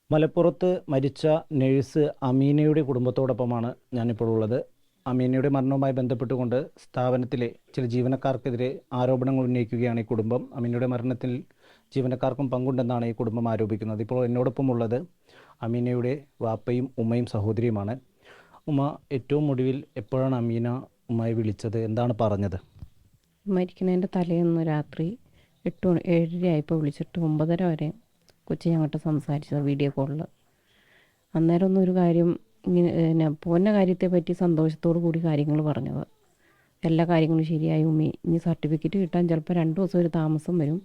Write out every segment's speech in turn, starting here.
മലപ്പുറത്ത് മരിച്ച നഴ്സ് അമീനയുടെ കുടുംബത്തോടൊപ്പമാണ് ഞാനിപ്പോൾ ഉള്ളത്. അമീനയുടെ മരണവുമായി ബന്ധപ്പെട്ടുകൊണ്ട് സ്ഥാപനത്തിലെ ചില ജീവനക്കാർക്കെതിരെ ആരോപണങ്ങൾ ഉന്നയിക്കുകയാണ് ഈ കുടുംബം. അമീനയുടെ മരണത്തിൽ ജീവനക്കാർക്കും പങ്കുണ്ടെന്നാണ് ഈ കുടുംബം ആരോപിക്കുന്നത്. ഇപ്പോൾ എന്നോടൊപ്പം ഉള്ളത് അമീനയുടെ വാപ്പയും ഉമ്മയും സഹോദരിയുമാണ്. ഉമ്മ, ഏറ്റവും ഒടുവിൽ എപ്പോഴാണ് അമീന ഉമ്മയെ വിളിച്ചത്? എന്താണ് പറഞ്ഞത്? മരിക്കുന്നതിൻ്റെ തലേന്ന് രാത്രി 7:30 ആയപ്പോൾ വിളിച്ചിട്ട് 9:30 വരെ കൊച്ചി ഞങ്ങോട്ട് സംസാരിച്ചത് വീഡിയോ കോളിൽ. അന്നേരം ഒന്നും ഒരു കാര്യം ഇങ്ങനെ പോകുന്ന കാര്യത്തെ പറ്റി സന്തോഷത്തോടു കൂടി കാര്യങ്ങൾ പറഞ്ഞത്. എല്ലാ കാര്യങ്ങളും ശരിയായി ഉമ്മി, ഇനി സർട്ടിഫിക്കറ്റ് കിട്ടാൻ ചിലപ്പോൾ 2 ദിവസം ഒരു താമസം വരും,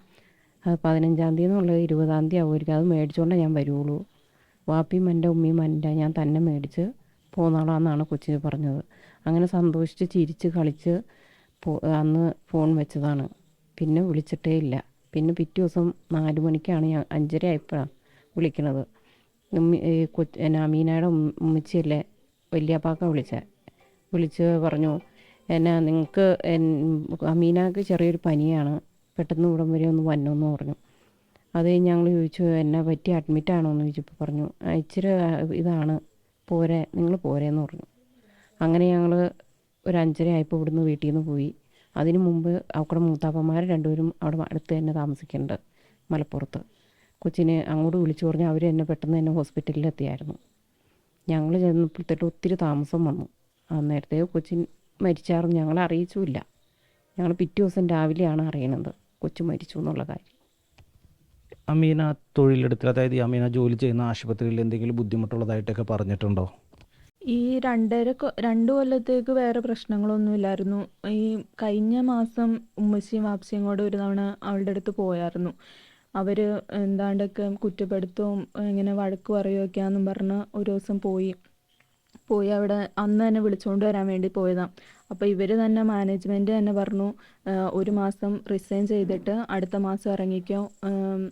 അത് 15-ാം തീയതി എന്നുള്ളത് 20-ാം തീയതി ആവുമായിരിക്കും, അത് മേടിച്ചുകൊണ്ടേ ഞാൻ വരുള്ളൂ, വാപ്പിയും എൻ്റെ ഉമ്മയും എൻ്റെ ഞാൻ തന്നെ മേടിച്ച് പോന്നാളാന്നാണ് കൊച്ചിന് പറഞ്ഞത്. അങ്ങനെ സന്തോഷിച്ച് ചിരിച്ച് കളിച്ച് അന്ന് ഫോൺ വെച്ചതാണ്. പിന്നെ വിളിച്ചിട്ടേ ഇല്ല. പിന്നെ പിറ്റേ ദിവസം 4 മണിക്കാണ്, ഞാൻ 5:30 ആയപ്പോഴാണ് വിളിക്കണത്. അമീനയുടെ ഉമ്മച്ചിയല്ലേ വലിയപ്പാക്ക വിളിച്ച് പറഞ്ഞു, എന്നാ നിങ്ങൾക്ക് അമീനക്ക് ചെറിയൊരു പനിയാണ്, പെട്ടെന്ന് ഇവിടം വരെ ഒന്ന് വന്നോന്ന് പറഞ്ഞു. അത് കഴിഞ്ഞ് ഞങ്ങൾ ചോദിച്ചു എന്നാ പറ്റി, അഡ്മിറ്റാണോ എന്ന് ചോദിച്ചപ്പോൾ പറഞ്ഞു ഇച്ചിരി ഇതാണ്, പോരെ, നിങ്ങൾ പോരേന്ന് പറഞ്ഞു. അങ്ങനെ ഞങ്ങൾ ഒരു 5:30 ആയപ്പോൾ ഇവിടുന്ന് വീട്ടിൽ നിന്ന് പോയി. അതിനു മുമ്പ് അവിടെ മൂത്താപ്പന്മാർ രണ്ടുപേരും അവിടെ അടുത്ത് തന്നെ താമസിക്കുന്നുണ്ട്, മലപ്പുറത്ത്. കൊച്ചിനെ അങ്ങോട്ട് വിളിച്ചു പറഞ്ഞാൽ അവർ എന്നെ പെട്ടെന്ന് തന്നെ ഹോസ്പിറ്റലിൽ എത്തിയായിരുന്നു. ഞങ്ങൾ ചെന്നപ്പോഴത്തേട്ട് ഒത്തിരി താമസം വന്നു. അന്നേരത്തെ കൊച്ചിൻ മരിച്ചാറും ഞങ്ങളെ അറിയിച്ചുമില്ല. ഞങ്ങൾ പിറ്റേ ദിവസം രാവിലെയാണ് അറിയണത് കൊച്ചു മരിച്ചു എന്നുള്ള കാര്യം. അമീന തൊഴിലെടുത്തിൽ, അതായത് ഈ അമീന ജോലി ചെയ്യുന്ന ആശുപത്രിയിൽ എന്തെങ്കിലും ബുദ്ധിമുട്ടുള്ളതായിട്ടൊക്കെ പറഞ്ഞിട്ടുണ്ടോ? ഈ 2 കൊല്ലത്തേക്ക് വേറെ പ്രശ്നങ്ങളൊന്നുമില്ലായിരുന്നു. ഈ കഴിഞ്ഞ മാസം ഉമ്മച്ചിയും വാപ്പച്ചിയും കൂടെ ഒരു തവണ അവളുടെ അടുത്ത് പോയായിരുന്നു. അവർ എന്താണ്ടൊക്കെ കുറ്റപ്പെടുത്തും, ഇങ്ങനെ വഴക്ക് പറയുകയൊക്കെയാണെന്നും പറഞ്ഞ് ഒരു ദിവസം പോയി അവിടെ അന്ന് തന്നെ വിളിച്ചുകൊണ്ട് വരാൻ വേണ്ടി പോയതാണ്. അപ്പോൾ ഇവർ തന്നെ, മാനേജ്മെൻറ്റ് തന്നെ പറഞ്ഞു, 1 മാസം റിസൈൻ ചെയ്തിട്ട് അടുത്ത മാസം ഇറങ്ങിക്കോ,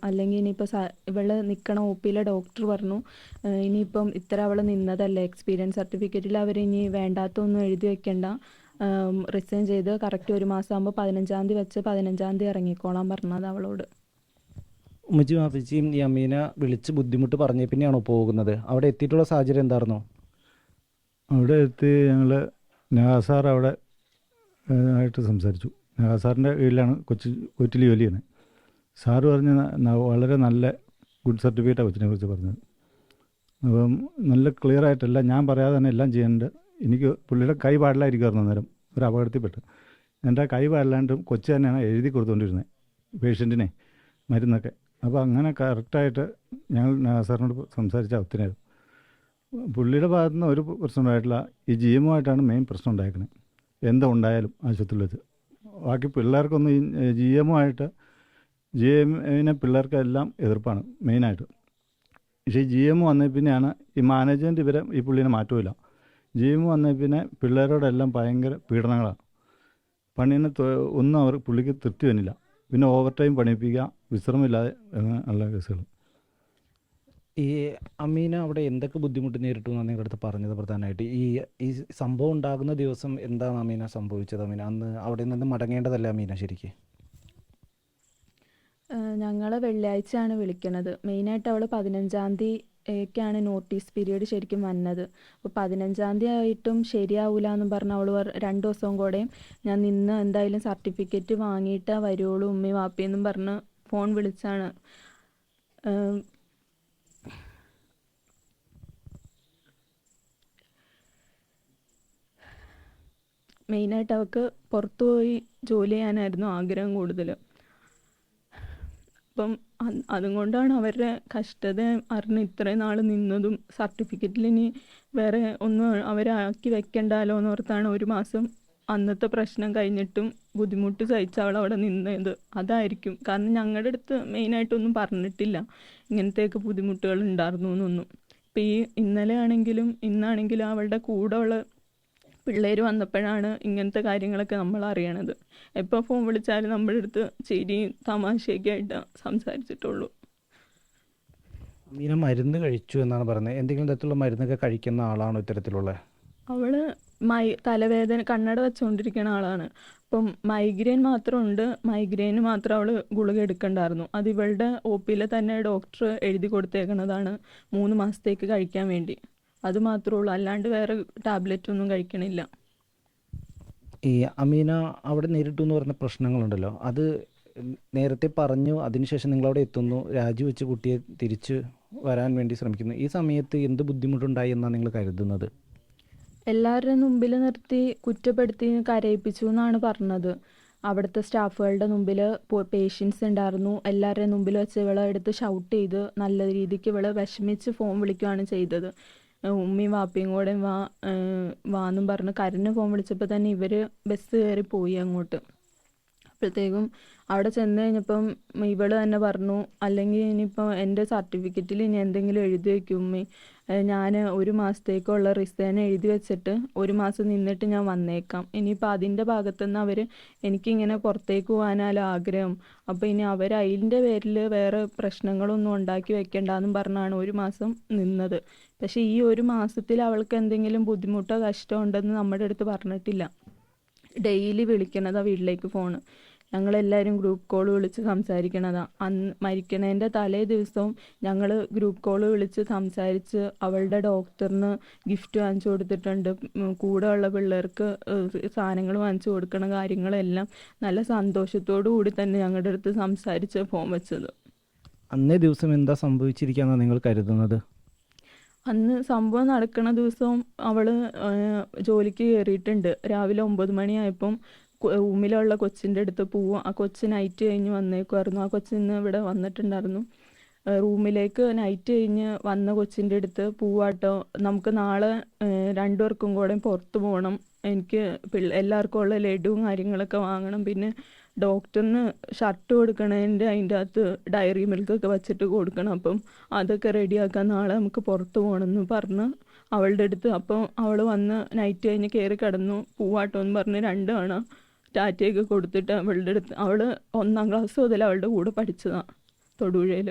അല്ലെങ്കിൽ ഇനിയിപ്പോൾ ഇവള് നിൽക്കണ ഒ.പിയിലെ ഡോക്ടർ പറഞ്ഞു, ഇനിയിപ്പം ഇത്ര അവൾ നിന്നതല്ലേ, എക്സ്പീരിയൻസ് സർട്ടിഫിക്കറ്റിൽ അവർ ഇനി വേണ്ടാത്തൊന്നും എഴുതി വെക്കണ്ട, റിസൈൻ ചെയ്ത് കറക്റ്റ് 1 മാസം ആകുമ്പോൾ 15-ാം തീയതി വെച്ച് 15-ാം തീയതി ഇറങ്ങിക്കോളാൻ പറഞ്ഞത് അവളോട്. ഉമ്മച്ചി വാപ്പച്ചിയും ഈ അമീന വിളിച്ച് ബുദ്ധിമുട്ട് പറഞ്ഞ പിന്നെയാണോ പോകുന്നത്? അവിടെ എത്തിയിട്ടുള്ള സാഹചര്യം എന്തായിരുന്നു? അവിടെ എത്തി ഞങ്ങൾ നഹാസാർ അവിടെ ആയിട്ട് സംസാരിച്ചു. നഹാസാറിൻ്റെ കീഴിലാണ് കൊച്ചിയിൽ ജോലി ചെയ്യുന്നത്. സാറ് പറഞ്ഞ വളരെ നല്ല ഗുഡ് സർട്ടിഫിക്കറ്റാണ് കൊച്ചിനെ കുറിച്ച് പറഞ്ഞത്. അപ്പം നല്ല ക്ലിയർ ആയിട്ടല്ല, ഞാൻ പറയാതെ തന്നെ എല്ലാം ചെയ്യേണ്ടത്. എനിക്ക് പുള്ളിയുടെ കൈ പാടില്ലായിരിക്കുമായിരുന്നു അന്നേരം, ഒരു അപകടത്തിൽപ്പെട്ട്. എൻ്റെ കൈ പാടില്ലാണ്ടും കൊച്ചു തന്നെയാണ് എഴുതി കൊടുത്തുകൊണ്ടിരുന്നത് പേഷ്യൻറ്റിനെ മരുന്നൊക്കെ. അപ്പോൾ അങ്ങനെ കറക്റ്റായിട്ട് ഞങ്ങൾ നഹാസാറിനോട് സംസാരിച്ച ഒത്തിരി. പുള്ളിയുടെ ഭാഗത്തു നിന്ന് ഒരു പ്രശ്നം ഉണ്ടായിട്ടില്ല. ഈ GMO ആയിട്ടാണ് മെയിൻ പ്രശ്നം ഉണ്ടായിരിക്കുന്നത്, എന്താ ഉണ്ടായാലും ആശുപത്രിയിൽ വെച്ച്. ബാക്കി പിള്ളേർക്കൊന്നും ഈ GMO ആയിട്ട്, GMOനെ പിള്ളേർക്കെല്ലാം എതിർപ്പാണ് മെയിനായിട്ട്. പക്ഷേ ഈ GMO വന്നേ പിന്നെയാണ് ഈ മാനേജ്മെൻറ്റ് ഇവരെ ഈ പുള്ളീനെ മാറ്റുമില്ല. GMO വന്നേ പിന്നെ പിള്ളേരോടെല്ലാം ഭയങ്കര പീഡനങ്ങളാണ്. പണീനെ ഒന്നും അവർ പുള്ളിക്ക് തൃപ്തി വന്നില്ല. പിന്നെ ഓവർ ടൈം പണിയിപ്പിക്കുക, വിശ്രമമില്ലാതെ ഉള്ള കേസുകൾ. ഈ അമീന അവിടെ എന്തൊക്കെ ബുദ്ധിമുട്ട് നേരിട്ടു എന്നാണ് നിങ്ങളുടെ അടുത്ത് പറഞ്ഞത്? പ്രധാനമായിട്ട് ഈ സംഭവം ഉണ്ടാകുന്ന ദിവസം എന്താണ് അമീന സംഭവിച്ചത്? അമീന അന്ന് അവിടെ നിന്ന് മടങ്ങേണ്ടതല്ലേ അമീന ശരിക്ക്? ഞങ്ങളെ വെള്ളിയാഴ്ചയാണ് വിളിക്കണത്. മെയിനായിട്ട് അവൾ 15-ാം തീയതിക്കാണ് നോട്ടീസ് പീരീഡ് ശരിക്കും വന്നത്. അപ്പോൾ 15-ാം തീയതി ആയിട്ടും ശരിയാവില്ല എന്നും പറഞ്ഞ് അവൾ 2 ദിവസവും കൂടെയും ഞാൻ നിന്ന് എന്തായാലും സർട്ടിഫിക്കറ്റ് വാങ്ങിയിട്ടേ വരുള്ളൂ ഉമ്മയും വാപ്പയെന്നും പറഞ്ഞ് ഫോൺ വിളിച്ചാണ്. മെയിനായിട്ട് അവൾക്ക് പുറത്തു പോയി ജോലി ചെയ്യാനായിരുന്നു ആഗ്രഹം കൂടുതൽ. അപ്പം അതും കൊണ്ടാണ് അവരുടെ കഷ്ടത അറിഞ്ഞ് ഇത്രയും നാൾ നിന്നതും. സർട്ടിഫിക്കറ്റിൽ ഇനി വേറെ ഒന്നും അവരാക്കി വെക്കണ്ടല്ലോ എന്നോർത്താണ് 1 മാസം അന്നത്തെ പ്രശ്നം കഴിഞ്ഞിട്ടും ബുദ്ധിമുട്ട് സഹിച്ച് അവൾ അവിടെ നിന്നത്. അതായിരിക്കും കാരണം ഞങ്ങളുടെ അടുത്ത് മെയിനായിട്ടൊന്നും പറഞ്ഞിട്ടില്ല ഇങ്ങനത്തെയൊക്കെ ബുദ്ധിമുട്ടുകൾ ഉണ്ടായിരുന്നു എന്നൊന്നും. ഇപ്പം ഈ ഇന്നലെ ആണെങ്കിലും ഇന്നാണെങ്കിലും അവളുടെ കൂടെ ഉള്ള പിള്ളേർ വന്നപ്പോഴാണ് ഇങ്ങനത്തെ കാര്യങ്ങളൊക്കെ നമ്മൾ അറിയണത്. എപ്പോൾ ഫോൺ വിളിച്ചാലും നമ്മുടെ അടുത്ത് ചിരിയും തമാശയൊക്കെ ആയിട്ട് സംസാരിച്ചിട്ടുള്ളൂ. അമീന മരുന്ന് കഴിച്ചു എന്നാണ് പറയുന്നത്. എന്തെങ്കിലും തരത്തിലുള്ള മരുന്നൊക്കെ കഴിക്കുന്ന ആളാണോ ഇത്തരത്തിലുള്ള? അവൾ തലവേദന കണ്ണട വെച്ചുകൊണ്ടിരിക്കുന്ന ആളാണ്. ഇപ്പം മൈഗ്രെയിൻ മാത്രമുണ്ട്. മൈഗ്രെയിന് മാത്രം അവൾ ഗുളിക എടുക്കണ്ടായിരുന്നു. അത് ഇവളുടെ OPയിൽ തന്നെ ഡോക്ടർ എഴുതി കൊടുത്തേക്കണതാണ് 3 മാസത്തേക്ക് കഴിക്കാൻ വേണ്ടി. അത് മാത്രമേ ഉള്ളൂ, അല്ലാണ്ട് വേറെ ടാബ്ലറ്റ് ഒന്നും കഴിക്കണില്ല. ഈ അമീന അവിടെ നേരിട്ടു എന്ന് പറഞ്ഞ പ്രശ്നങ്ങളുണ്ടല്ലോ, അത് നേരത്തെ പറഞ്ഞു, അതിനുശേഷം നിങ്ങളവിടെ എത്തുന്നു, രാജിവെച്ച് കുട്ടിയെ തിരിച്ച് വരാൻ വേണ്ടി ശ്രമിക്കുന്നു. ഈ സമയത്ത് എന്ത് ബുദ്ധിമുട്ടുണ്ടായി എന്നാണ് നിങ്ങൾ കരുതുന്നത്? എല്ലാവരുടെ മുമ്പിൽ നിർത്തി കുറ്റപ്പെടുത്തി കരയിപ്പിച്ചു എന്നാണ് പറഞ്ഞത്. അവിടുത്തെ സ്റ്റാഫുകളുടെ മുമ്പിൽ പേഷ്യൻസ് ഉണ്ടായിരുന്നു. എല്ലാവരുടെയും മുമ്പിൽ വെച്ച് ഇവളെ എടുത്ത് ഷൗട്ട് ചെയ്ത് നല്ല രീതിക്ക് ഇവളെ വിഷമിച്ച് ഫോൺ വിളിക്കുകയാണ് ചെയ്തത്. ഉമ്മയും വാപ്പയും കൂടെ വാന്നും പറഞ്ഞ് കരഞ്ഞ് ഫോൺ വിളിച്ചപ്പോൾ തന്നെ ഇവർ ബസ് കയറി പോയി അങ്ങോട്ട്. അപ്പോഴത്തേക്കും അവിടെ ചെന്ന് കഴിഞ്ഞപ്പം ഇവള് തന്നെ പറഞ്ഞു, അല്ലെങ്കിൽ ഇനിയിപ്പോൾ എൻ്റെ സർട്ടിഫിക്കറ്റിൽ ഇനി എന്തെങ്കിലും എഴുതി വയ്ക്കും ഉമ്മി, ഞാൻ 1 മാസത്തേക്കുള്ള റിസൈൻ എഴുതി വെച്ചിട്ട് 1 മാസം നിന്നിട്ട് ഞാൻ വന്നേക്കാം. ഇനിയിപ്പോൾ അതിൻ്റെ ഭാഗത്തുനിന്ന് അവർ എനിക്കിങ്ങനെ പുറത്തേക്ക് പോകാനാലും ആഗ്രഹം, അപ്പോൾ ഇനി അവർ അതിൻ്റെ പേരിൽ വേറെ പ്രശ്നങ്ങളൊന്നും ഉണ്ടാക്കി വെക്കണ്ടെന്നും പറഞ്ഞാണ് 1 മാസം നിന്നത്. പക്ഷേ ഈ 1 മാസത്തിൽ അവൾക്ക് എന്തെങ്കിലും ബുദ്ധിമുട്ടോ കഷ്ടമോ ഉണ്ടെന്ന് നമ്മുടെ അടുത്ത് പറഞ്ഞിട്ടില്ല. ഡെയിലി വിളിക്കണതാ വീട്ടിലേക്ക് ഫോണ്. ഞങ്ങളെല്ലാവരും ഗ്രൂപ്പ് കോൾ വിളിച്ച് സംസാരിക്കണതാ. അന്ന് മരിക്കണതിൻ്റെ തലേ ദിവസവും ഞങ്ങൾ ഗ്രൂപ്പ് കോൾ വിളിച്ച് സംസാരിച്ച് അവളുടെ ഡോക്ടറിന് ഗിഫ്റ്റ് വാങ്ങിച്ചു കൊടുത്തിട്ടുണ്ട്. കൂടെ ഉള്ള പിള്ളേർക്ക് സാധനങ്ങൾ വാങ്ങിച്ചു കൊടുക്കണ കാര്യങ്ങളെല്ലാം നല്ല സന്തോഷത്തോടു കൂടി തന്നെ ഞങ്ങളുടെ അടുത്ത് സംസാരിച്ച് ഫോൺ വെച്ചത്. അന്നേ ദിവസം എന്താ സംഭവിച്ചിരിക്കുകയെന്നാണ് നിങ്ങൾ കരുതുന്നത്? അന്ന് സംഭവം നടക്കണ ദിവസവും അവൾ ജോലിക്ക് കയറിയിട്ടുണ്ട്. രാവിലെ 9 മണിയായപ്പം റൂമിലുള്ള കൊച്ചിൻ്റെ അടുത്ത് പോവും. ആ കൊച്ച് നൈറ്റ് കഴിഞ്ഞ് വന്നേക്കുമായിരുന്നു. ആ കൊച്ച് ഇന്ന് ഇവിടെ വന്നിട്ടുണ്ടായിരുന്നു. റൂമിലേക്ക് നൈറ്റ് കഴിഞ്ഞ് വന്ന കൊച്ചിൻ്റെ അടുത്ത് പോവാട്ടോ, നമുക്ക് നാളെ 2 പേർക്കും കൂടെ പുറത്ത് പോകണം, എനിക്ക് എല്ലാവർക്കും ഉള്ള ലഡുവും കാര്യങ്ങളൊക്കെ വാങ്ങണം, പിന്നെ ഡോക്ടറിന് ഷർട്ട് കൊടുക്കണതിൻ്റെ അതിൻ്റെ അകത്ത് ഡയറി മിൽക്കൊക്കെ വെച്ചിട്ട് കൊടുക്കണം, അപ്പം അതൊക്കെ റെഡിയാക്കാൻ നാളെ നമുക്ക് പുറത്ത് പോകണമെന്ന് പറഞ്ഞ് അവളുടെ അടുത്ത്. അപ്പം അവൾ വന്ന് നൈറ്റ് കഴിഞ്ഞ് കയറി കിടന്നു. പോവാട്ടോ എന്ന് പറഞ്ഞ് 2 തവണ ടാറ്റയൊക്കെ കൊടുത്തിട്ട് അവളുടെ അടുത്ത്. അവൾ 1ാം ക്ലാസ് മുതൽ അവളുടെ കൂടെ പഠിച്ചതാണ് തൊടുപുഴയിൽ.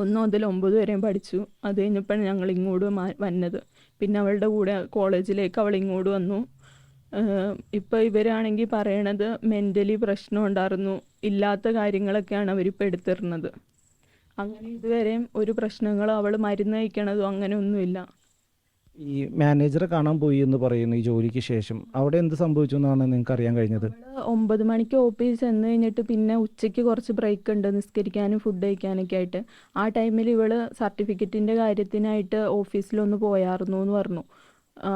1 മുതൽ 9 വരെയും പഠിച്ചു. അത് കഴിഞ്ഞപ്പോഴാണ് ഞങ്ങൾ ഇങ്ങോട്ട് വന്നത്. പിന്നെ അവളുടെ കൂടെ കോളേജിലേക്ക് അവൾ ഇങ്ങോട്ട് വന്നു. ഇപ്പോൾ ഇവരാണെങ്കിൽ പറയണത് മെൻ്റലി പ്രശ്നം ഉണ്ടായിരുന്നു, ഇല്ലാത്ത കാര്യങ്ങളൊക്കെയാണ് അവരിപ്പോൾ എടുത്തിരുന്നത്. അങ്ങനെ ഇതുവരെയും ഒരു പ്രശ്നങ്ങളോ അവൾ മരുന്ന് കഴിക്കണതോ അങ്ങനെ ഒന്നുമില്ല. ഈ മാനേജറെ കാണാൻ പോയി എന്ന് പറയുന്നു ഈ ജോലിക്ക് ശേഷം, അവിടെ എന്ത് സംഭവിച്ചു എന്നാണ് നിങ്ങൾക്ക് അറിയാൻ കഴിഞ്ഞത്? 9 മണിക്ക് OP ചെന്ന് കഴിഞ്ഞിട്ട് പിന്നെ ഉച്ചയ്ക്ക് കുറച്ച് ബ്രേക്ക് ഉണ്ട് നിസ്കരിക്കാനും ഫുഡ് കഴിക്കാനൊക്കെ ആയിട്ട്. ആ ടൈമിൽ ഇവള് സർട്ടിഫിക്കറ്റിൻ്റെ കാര്യത്തിനായിട്ട് ഓഫീസിലൊന്ന് പോയായിരുന്നു എന്ന് പറഞ്ഞു.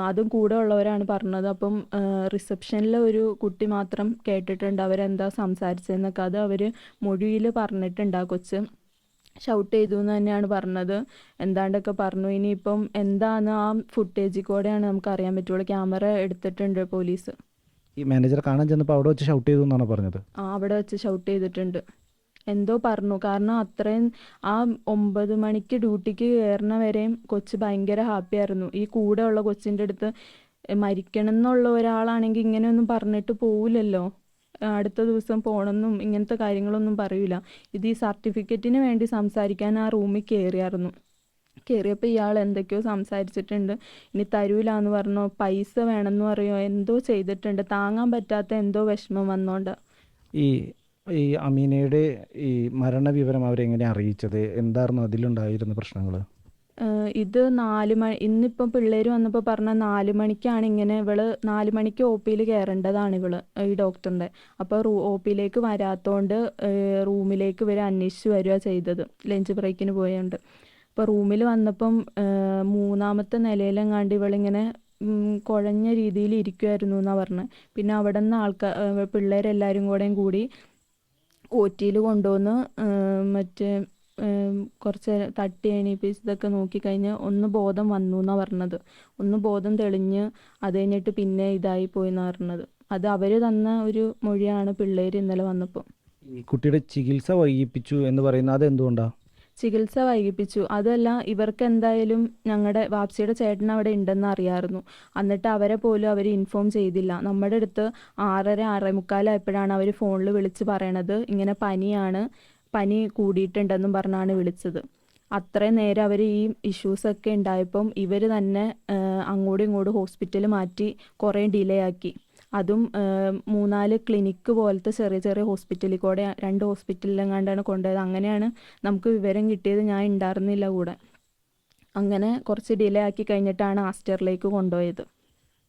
അതും കൂടെ ഉള്ളവരാണ് പറഞ്ഞത്. അപ്പം റിസപ്ഷനിലെ ഒരു കുട്ടി മാത്രം കേട്ടിട്ടുണ്ട് അവരെന്താ സംസാരിച്ചതെന്നൊക്കെ. അത് അവർ മൊഴിയിൽ പറഞ്ഞിട്ടുണ്ട്. ആ കൊച്ച് ഷൗട്ട് ചെയ്തു എന്ന് തന്നെയാണ് പറഞ്ഞത്. എന്താണ്ടൊക്കെ പറഞ്ഞു. ഇനിയിപ്പം എന്താന്ന് ആ ഫുട്ടേജിൽ കൂടെയാണ് നമുക്ക് അറിയാൻ പറ്റുള്ളൂ. ക്യാമറ എടുത്തിട്ടുണ്ട് പോലീസ്. ഈ മാനേജറെ കാണാൻ ചെന്നപ്പോൾ അവിടെ വെച്ച് ഷൗട്ട് ചെയ്തു എന്നാണ് പറഞ്ഞത്? അവിടെ വെച്ച് ഷൗട്ട് ചെയ്തിട്ടുണ്ട് എന്തോ പറഞ്ഞു. കാരണം അത്രയും ആ 9 മണിക്ക് ഡ്യൂട്ടിക്ക് കയറുന്ന വരെയും കൊച്ച് ഭയങ്കര ഹാപ്പി ആയിരുന്നു. ഈ കൂടെ ഉള്ള കൊച്ചിൻ്റെ അടുത്ത് മരിക്കണം എന്നുള്ള ഒരാളാണെങ്കിൽ ഇങ്ങനെയൊന്നും പറഞ്ഞിട്ട് പോവില്ലല്ലോ, അടുത്ത ദിവസം പോകണമെന്നും ഇങ്ങനത്തെ കാര്യങ്ങളൊന്നും പറയൂല. ഇത് ഈ സർട്ടിഫിക്കറ്റിന് വേണ്ടി സംസാരിക്കാൻ ആ റൂമിൽ കയറിയായിരുന്നു. കയറിയപ്പോൾ ഇയാൾ എന്തൊക്കെയോ സംസാരിച്ചിട്ടുണ്ട്. ഇനി തരൂലാന്ന് പറഞ്ഞോ, പൈസ വേണമെന്ന് പറയോ, എന്തോ ചെയ്തിട്ടുണ്ട്. താങ്ങാൻ പറ്റാത്ത എന്തോ വിഷമം വന്നോണ്ട്. ഈ അമീനയുടെ ഈ മരണവിവരം അവരെങ്ങനെ അറിയിച്ചത്? എന്തായിരുന്നു അതിലുണ്ടായിരുന്ന പ്രശ്നങ്ങൾ? ഇത് 4 മണി, ഇന്നിപ്പം പിള്ളേർ വന്നപ്പോൾ പറഞ്ഞ 4 മണിക്കാണ് ഇങ്ങനെ. ഇവള് 4 മണിക്ക് OPയിൽ കയറേണ്ടതാണ് ഈ ഡോക്ടറിൻ്റെ. അപ്പോൾ OPയിലേക്ക് വരാത്തോണ്ട് റൂമിലേക്ക് ഇവർ അന്വേഷിച്ച് വരിക ചെയ്തത്. ലഞ്ച് ബ്രേക്കിന് പോയുണ്ട്. അപ്പോൾ റൂമിൽ വന്നപ്പം 3ാമത്തെ നിലയിലെങ്ങാണ്ട് ഇവളിങ്ങനെ കുഴഞ്ഞ രീതിയിൽ ഇരിക്കുമായിരുന്നു എന്നാണ് പറഞ്ഞത്. പിന്നെ അവിടെ നിന്ന് പിള്ളേരെല്ലാവരും കൂടി OTയിൽ കൊണ്ടുവന്ന് മറ്റേ കുറച്ച് തട്ടി എണീപ്പിച്ച് ഇതൊക്കെ നോക്കിക്കഴിഞ്ഞ് ഒന്ന് ബോധം വന്നു എന്നാണ് പറഞ്ഞത്. ഒന്ന് ബോധം തെളിഞ്ഞ് അത് കഴിഞ്ഞിട്ട് പിന്നെ ഇതായി പോയി എന്നാണ് പറഞ്ഞത്. അത് അവർ തന്ന ഒരു മൊഴിയാണ് പിള്ളേർ ഇന്നലെ വന്നപ്പോൾ. ഈ കുട്ടിയുടെ ചികിത്സ വൈകിപ്പിച്ചു എന്ന് പറയുന്നത് അത് എന്തുകൊണ്ടാണ്? ചികിത്സ വൈകിപ്പിച്ചു അതല്ല, ഇവർക്ക് എന്തായാലും ഞങ്ങളുടെ വാപ്സിയുടെ ചേട്ടൻ അവിടെ ഉണ്ടെന്ന് അറിയാമായിരുന്നു. എന്നിട്ട് അവരെ പോലും അവർ ഇൻഫോം ചെയ്തില്ല. നമ്മുടെ അടുത്ത് 6:30 6:45 അവർ ഫോണിൽ വിളിച്ച് പറയണത് ഇങ്ങനെ പനി കൂടിയിട്ടുണ്ടെന്നും പറഞ്ഞാണ് വിളിച്ചത്. അത്രയും നേരം അവർ ഈ ഇഷ്യൂസൊക്കെ ഉണ്ടായപ്പം ഇവർ തന്നെ അങ്ങോട്ടും ഇങ്ങോട്ടും ഹോസ്പിറ്റൽ മാറ്റി കുറേ ഡിലേ ആക്കി. അതും 3-4 ക്ലിനിക്ക് പോലത്തെ ചെറിയ ചെറിയ ഹോസ്പിറ്റലിൽ കൂടെ 2 ഹോസ്പിറ്റലിലെങ്ങാണ്ടാണ് കൊണ്ടുപോയത്. അങ്ങനെയാണ് നമുക്ക് വിവരം കിട്ടിയത്. ഞാൻ ഉണ്ടായിരുന്നില്ല കൂടെ. അങ്ങനെ കുറച്ച് ഡിലേ ആക്കി കഴിഞ്ഞിട്ടാണ് ആസ്റ്ററിലേക്ക് കൊണ്ടുപോയത്.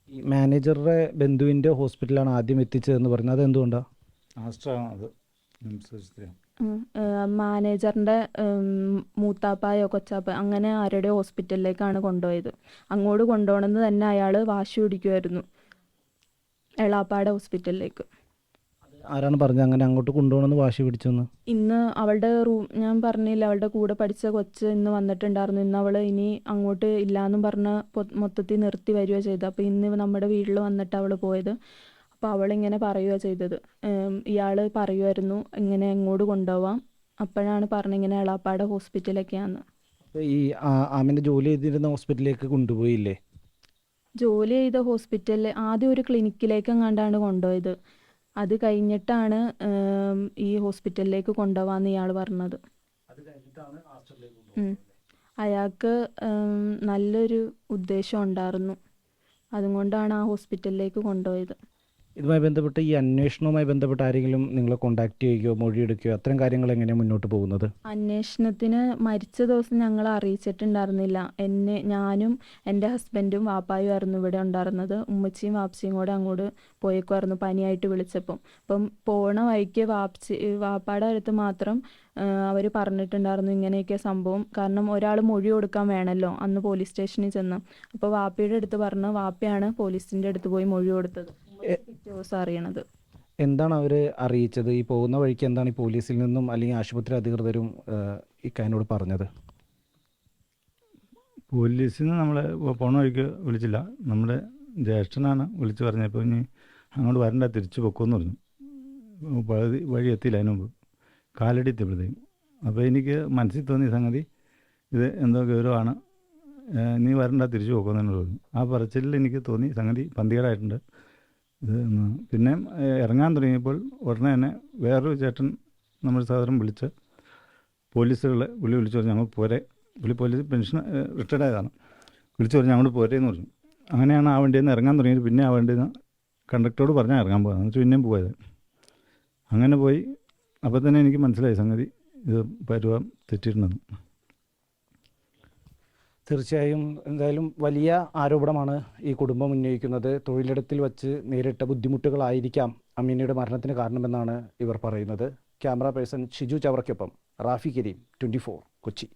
ഈ മാനേജറുടെ ബന്ധുവിൻ്റെ ഹോസ്പിറ്റലാണ് ആദ്യം എത്തിച്ചതെന്ന് പറഞ്ഞത്, അതെന്തുകൊണ്ടാണ്? ആസ്ട്രാണ് അത്. സംശയിച്ചില്ല. മാനേജറിൻ്റെ മൂത്താപ്പായോ കൊച്ചാപ്പ അങ്ങനെ ആരുടെ ഹോസ്പിറ്റലിലേക്കാണ് കൊണ്ടുപോയത്. അങ്ങോട്ട് കൊണ്ടുപോകണമെന്ന് തന്നെ അയാൾ വാശി പിടിക്കുമായിരുന്നു, എളാപ്പാടെ ഹോസ്പിറ്റലിലേക്ക്. ആരാണ് പറഞ്ഞത് അങ്ങനെ അങ്ങോട്ട് കൊണ്ടുപോകണമെന്ന് വാശി പിടിച്ചെന്ന്? ഇന്ന് അവളുടെ ഞാൻ പറഞ്ഞില്ല, അവളുടെ കൂടെ പഠിച്ച കൊച്ച് ഇന്ന് വന്നിട്ടുണ്ടായിരുന്നു. ഇന്ന് അവൾ ഇനി അങ്ങോട്ട് ഇല്ലയെന്നും പറഞ്ഞ് മൊത്തത്തിൽ നിർത്തി വരികയോ ചെയ്തത്. അപ്പോൾ ഇന്ന് നമ്മുടെ വീട്ടിൽ വന്നിട്ട് അവൾ പോയത്. അപ്പോൾ അവളിങ്ങനെ പറയുകയോ ചെയ്തത്, ഇയാൾ പറയുമായിരുന്നു ഇങ്ങനെ എങ്ങോട്ട് കൊണ്ടുപോവാം. അപ്പോഴാണ് പറഞ്ഞിങ്ങനെ എളാപ്പാടെ ഹോസ്പിറ്റലൊക്കെയാന്ന്. അപ്പോൾ ഈ ആമിനെ ജോലി ചെയ്തിരുന്ന ഹോസ്പിറ്റലിലേക്ക് കൊണ്ടുപോയില്ലേ? ജോലി ചെയ്ത ഹോസ്പിറ്റലിൽ ആദ്യം ഒരു ക്ലിനിക്കിലേക്ക് എങ്ങാണ്ടാണ് കൊണ്ടുപോയത്. അത് കഴിഞ്ഞിട്ടാണ് ഈ ഹോസ്പിറ്റലിലേക്ക് കൊണ്ടുപോകാമെന്ന് ഇയാൾ പറഞ്ഞത്. അയാൾക്ക് നല്ലൊരു ഉദ്ദേശം ഉണ്ടായിരുന്നു, അതുകൊണ്ടാണ് ആ ഹോസ്പിറ്റലിലേക്ക് കൊണ്ടുപോയത്. ഇതുമായി ബന്ധപ്പെട്ട് ഈ അന്വേഷണവുമായി ബന്ധപ്പെട്ട് ആരെങ്കിലും നിങ്ങളെ കോൺടാക്ട് ചെയ്യുകയോ മൊഴിയെടുക്കുകയോ അത്തരം കാര്യങ്ങൾ എങ്ങനെയാണ് മുന്നോട്ട് പോകുന്നത്? അന്വേഷണത്തിന് മരിച്ച ദിവസം ഞങ്ങൾ അറിയിച്ചിട്ടുണ്ടായിരുന്നില്ല. ഞാനും എൻ്റെ ഹസ്ബൻഡും വാപ്പായും ആയിരുന്നു ഇവിടെ ഉണ്ടായിരുന്നത്. ഉമ്മച്ചിയും വാപ്പച്ചിയും കൂടെ അങ്ങോട്ട് പോയേക്കുമായിരുന്നു പനിയായിട്ട് വിളിച്ചപ്പം. അപ്പം പോണ വഴിക്ക് വാപ്പാടെ അടുത്ത് മാത്രം അവർ പറഞ്ഞിട്ടുണ്ടായിരുന്നു ഇങ്ങനെയൊക്കെ സംഭവം. കാരണം ഒരാൾ മൊഴി കൊടുക്കാൻ വേണമല്ലോ അന്ന് പോലീസ് സ്റ്റേഷനിൽ ചെന്ന്. അപ്പോൾ വാപ്പയുടെ അടുത്ത് പറഞ്ഞ് വാപ്പയാണ് പോലീസിൻ്റെ അടുത്ത് പോയി മൊഴി കൊടുത്തത്. പിറ്റേ ദിവസം അറിയണത്. എന്താണ് അവർ അറിയിച്ചത്? ഈ പോകുന്ന വഴിക്ക് എന്താണ് ഈ പോലീസിൽ നിന്നും അല്ലെങ്കിൽ ആശുപത്രി അധികൃതരും ഇക്കാനോട് പറഞ്ഞത്? പോലീസിൽ നിന്ന് നമ്മളെ പോണ വഴിക്ക് വിളിച്ചില്ല. നമ്മുടെ ജ്യേഷ്ഠനാണ് വിളിച്ച് പറഞ്ഞപ്പോൾ ഇനി അങ്ങോട്ട് വരണ്ട, തിരിച്ചു പൊക്കുമെന്ന് പറഞ്ഞു. വഴി എത്തിയില്ല അതിന് മുമ്പ്, കാലടി എത്തിയപ്പോഴത്തേക്കും. അപ്പോൾ എനിക്ക് മനസ്സിൽ തോന്നിയ സംഗതി ഇത് എന്തോ ഗൗരവമാണ്, നീ വരണ്ട, തിരിച്ചു പൊക്കുമെന്നു പറഞ്ഞു. ആ പറച്ചിലിൽ എനിക്ക് തോന്നി സംഗതി പന്തികേടായിട്ടുണ്ട് ഇത്. പിന്നെ ഇറങ്ങാൻ തുടങ്ങിയപ്പോൾ ഉടനെ തന്നെ വേറൊരു ചേട്ടൻ നമ്മുടെ സഹോദരൻ വിളിച്ച് പോലീസുകളെ വിളിച്ചു പറഞ്ഞു ഞങ്ങൾ പോരെ. പോലീസ് പെൻഷൻ റിട്ടയർഡ് ആയതാണ്. വിളിച്ചു പറഞ്ഞു ഞങ്ങൾ പോരെ എന്ന് പറഞ്ഞു. അങ്ങനെയാണ് ആ വണ്ടിയിൽ നിന്ന് ഇറങ്ങാൻ തുടങ്ങിയത്. പിന്നെ ആ വണ്ടിയിൽ നിന്ന് കണ്ടക്ടറോട് പറഞ്ഞാൽ ഇറങ്ങാൻ പോകാമെന്ന് വെച്ചാൽ പിന്നെയും പോയത്. അങ്ങനെ പോയി. അപ്പോൾ തന്നെ എനിക്ക് മനസ്സിലായി സംഗതി ഇത് പരുവം തെറ്റിയിട്ടുണ്ടെന്ന്. തീർച്ചയായും എന്തായാലും വലിയ ആരോപണമാണ് ഈ കുടുംബം ഉന്നയിക്കുന്നത്. തൊഴിലിടത്തിൽ വച്ച് നേരിട്ട ബുദ്ധിമുട്ടുകളായിരിക്കാം അമീനയുടെ മരണത്തിന് കാരണമെന്നാണ് ഇവർ പറയുന്നത്. ക്യാമറ പേഴ്സൺ ഷിജു ചവറയ്ക്കൊപ്പം റാഫി കരീം, 24 കൊച്ചി.